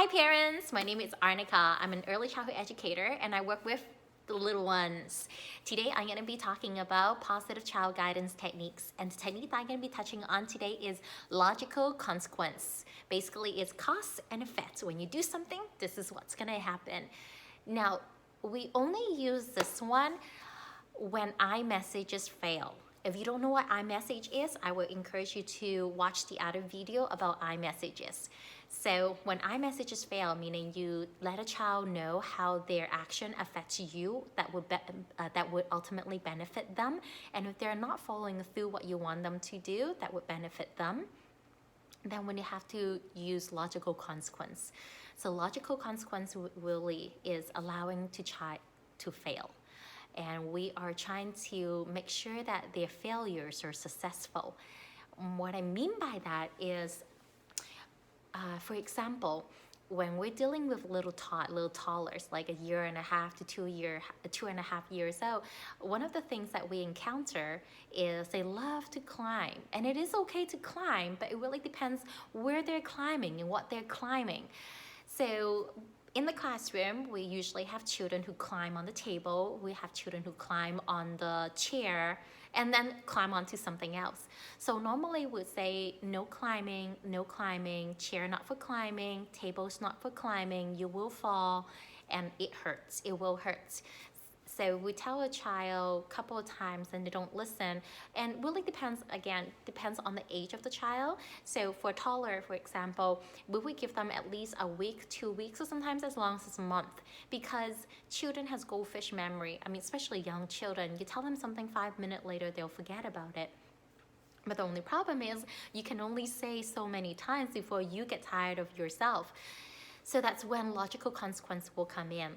Hi parents, my name is Arnika. I'm an early childhood educator and I work with the little ones. Today I'm going to be talking about positive child guidance techniques, and the technique that I'm going to be touching on today is logical consequence. Basically it's cause and effect. When you do something, this is what's going to happen. Now, we only use this one when iMessages fail. If you don't know what iMessage is, I would encourage you to watch the other video about iMessages. So when iMessages fail, meaning you let a child know how their action affects you, that would ultimately benefit them. And if they're not following through what you want them to do, that would benefit them. Then when you have to use logical consequence. So logical consequence really is allowing the child to fail. And we are trying to make sure that their failures are successful. What I mean by that is, for example, when we're dealing with little toddlers, like a year and a half to 2.5 years old, one of the things that we encounter is they love to climb. And it is okay to climb, but it really depends where they're climbing and what they're climbing. So in the classroom, we usually have children who climb on the table, we have children who climb on the chair, and then climb onto something else. So normally we'd say no climbing, chair not for climbing, tables not for climbing, you will fall, and it hurts, it will hurt. So we tell a child a couple of times and they don't listen, and really depends on the age of the child. So for a toddler, for example, we would give them at least a week, 2 weeks, or sometimes as long as a month, because children has goldfish memory. I mean, especially young children, you tell them something 5 minutes later, they'll forget about it. But the only problem is you can only say so many times before you get tired of yourself. So that's when logical consequence will come in.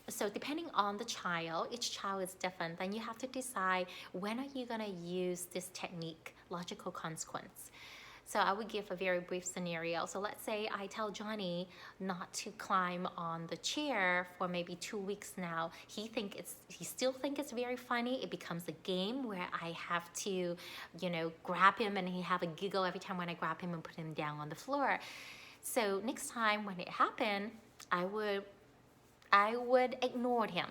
So depending on the child, each child is different. Then you have to decide, when are you going to use this technique, logical consequence. So I would give a very brief scenario. So let's say I tell Johnny not to climb on the chair for maybe 2 weeks now. He still think it's very funny. It becomes a game where I have to, grab him, and he have a giggle every time when I grab him and put him down on the floor. So next time when it happened, I would ignore him.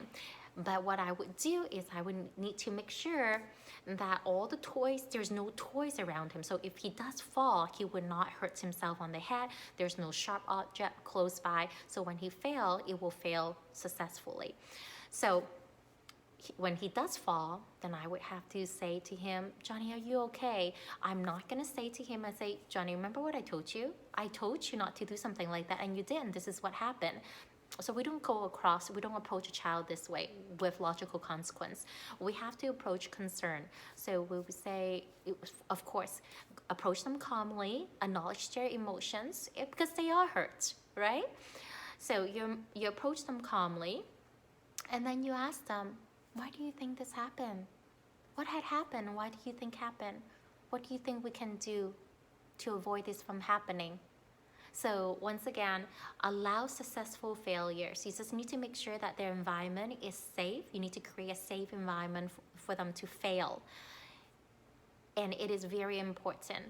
But what I would do is I would need to make sure that all the toys, there's no toys around him. So if he does fall, he would not hurt himself on the head. There's no sharp object close by. So when he fails, it will fail successfully. So when he does fall, then I would have to say to him, Johnny, are you okay? I'm not going to say to him, I say, Johnny, remember what I told you? I told you not to do something like that, and you didn't. This is what happened. So we don't approach a child this way with logical consequence. We have to approach concern. So we would say, of course, approach them calmly, acknowledge their emotions, because they are hurt, right? So you approach them calmly, and then you ask them, why do you think this happened? What had happened? Why do you think happened? What do you think we can do to avoid this from happening? So once again, allow successful failures. You just need to make sure that their environment is safe. You need to create a safe environment for them to fail. And it is very important.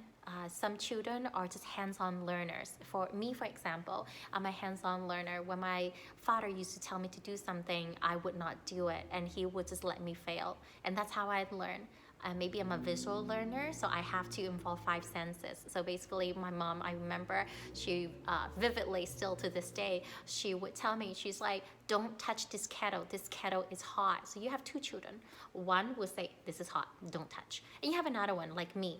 Some children are just hands-on learners. For me, for example, I'm a hands-on learner. When my father used to tell me to do something, I would not do it, and he would just let me fail. And that's how I'd learn. Maybe I'm a visual learner, so I have to involve 5 senses. So basically, my mom, I remember, she vividly, still to this day, she would tell me, she's like, don't touch this kettle is hot. So you have 2 children. One will say, this is hot, don't touch. And you have another one, like me,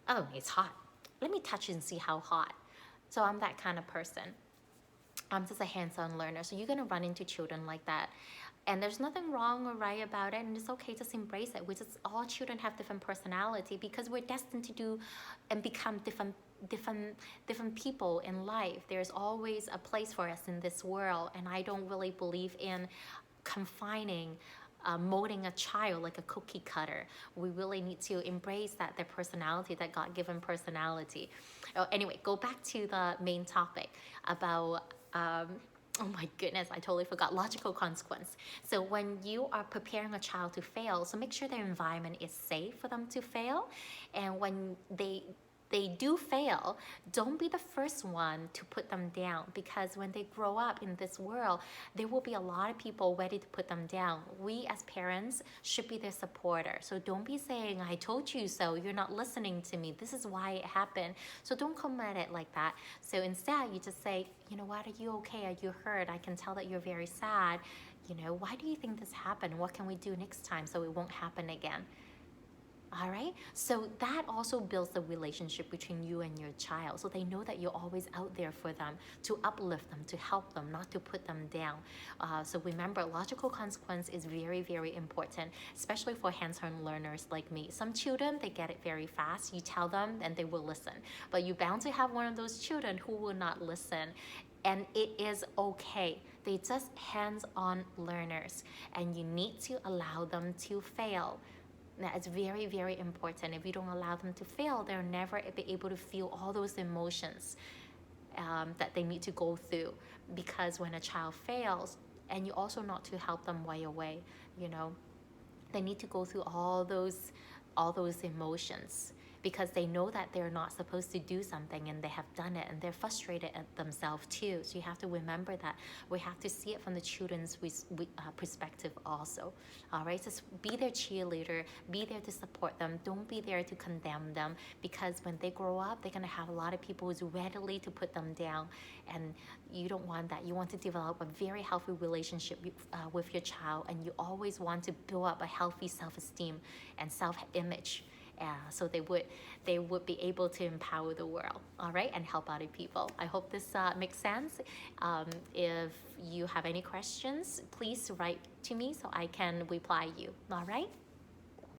oh, it's hot, let me touch it and see how hot. So I'm that kind of person. I'm just a hands-on learner. So you're gonna run into children like that. And there's nothing wrong or right about it, and it's okay to embrace it. All children have different personality, because we're destined to do and become different people in life. There's always a place for us in this world, and I don't really believe in confining, molding a child like a cookie cutter. We really need to embrace their personality, that God-given personality. Oh, anyway, go back to the main topic about oh my goodness, I totally forgot. Logical consequence. So when you are preparing a child to fail, so make sure their environment is safe for them to fail. And when they they do fail, don't be the first one to put them down, because when they grow up in this world, there will be a lot of people ready to put them down. We as parents should be their supporter. So don't be saying, I told you so, you're not listening to me, this is why it happened. So don't come at it like that. So instead, you just say, you know what, are you okay? Are you hurt? I can tell that you're very sad. You know, why do you think this happened? What can we do next time so it won't happen again? All right, so that also builds the relationship between you and your child, so they know that you're always out there for them, to uplift them, to help them, not to put them down. So remember, logical consequence is very, very important, especially for hands-on learners like me. Some children, they get it very fast. You tell them and they will listen, but you're bound to have one of those children who will not listen. And it is okay. They're just hands-on learners, and you need to allow them to fail. That is very, very important. If you don't allow them to fail, they'll never be able to feel all those emotions that they need to go through. Because when a child fails, and you also not to help them right away, you know, they need to go through all those emotions, because they know that they're not supposed to do something and they have done it, and they're frustrated at themselves too. So you have to remember that. We have to see it from the children's perspective also. All right, just be their cheerleader, be there to support them. Don't be there to condemn them, because when they grow up, they're gonna have a lot of people who's readily to put them down, and you don't want that. You want to develop a very healthy relationship with your child, and you always want to build up a healthy self-esteem and self-image. So they would be able to empower the world, all right, and help other people. I hope this makes sense. If you have any questions, please write to me so I can reply you, all right?